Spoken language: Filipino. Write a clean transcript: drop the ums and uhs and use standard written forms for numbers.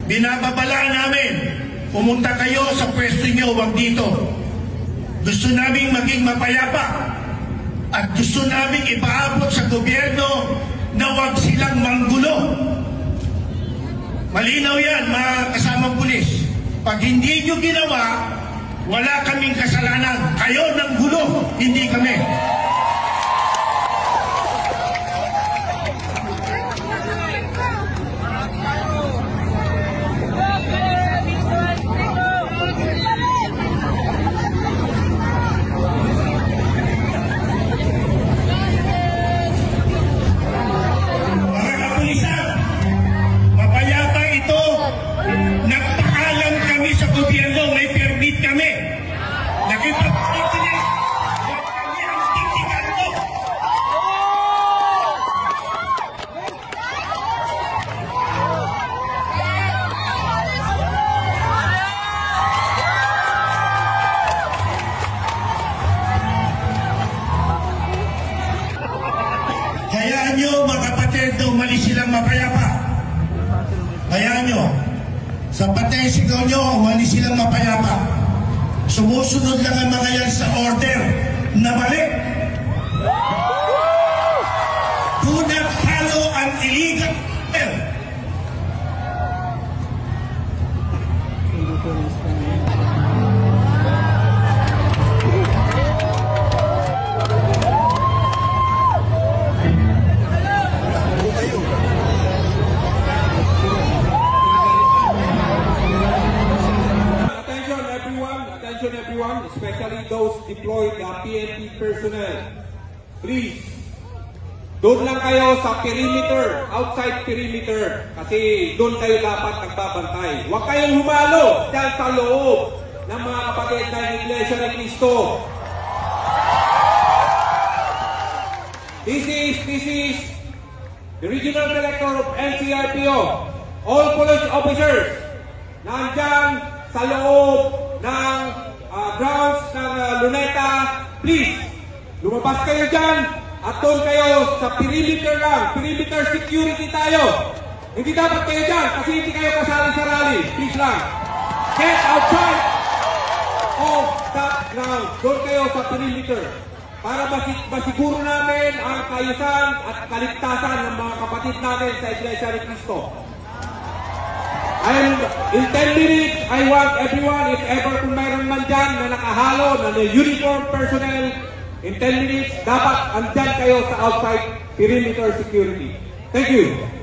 Binababala namin, pumunta kayo sa pwesto nyo, wag dito. Gusto namin maging mapayapa at gusto namin ipaabot sa gobyerno na wag silang manggulo. Malinaw yan, mga kasamang pulis. Pag hindi nyo ginawa, wala kaming kasalanan. Kayo ng gulo, hindi kami. Hayaan nyo, mga kapatid, na umalis silang mapayapa. Hayaan nyo. Sa patay sigaw nyo, umalis silang mapayapa. Sumusunod lang ang mga yan sa order na mali. Do not follow an illegal order. Attention everyone, especially those deployed PNP personnel. Please, doon lang kayo sa perimeter, outside perimeter, kasi doon kayo dapat nagbabantay. Huwag kayong humalo dyan sa loob ng mga kapatid ng Iglesia ni Cristo. This is the Regional Director of NCRPO. All police officers, nandyan sa loob ng grounds ng Luneta, please, lumabas kayo dyan at doon kayo sa perimeter lang. Perimeter security tayo. Hindi dapat kayo dyan kasi hindi kayo kasali sa rally. Please lang. Get outside of that ground. Doon kayo sa perimeter para masiguro namin ang kaayusan at kaligtasan ng mga kapatid natin sa Iglesia ni Cristo. And in 10 minutes, I want everyone, if ever kung mayroon man dyan na nakahalo, na uniform personnel, in 10 minutes, dapat andyan kayo sa outside perimeter security. Thank you.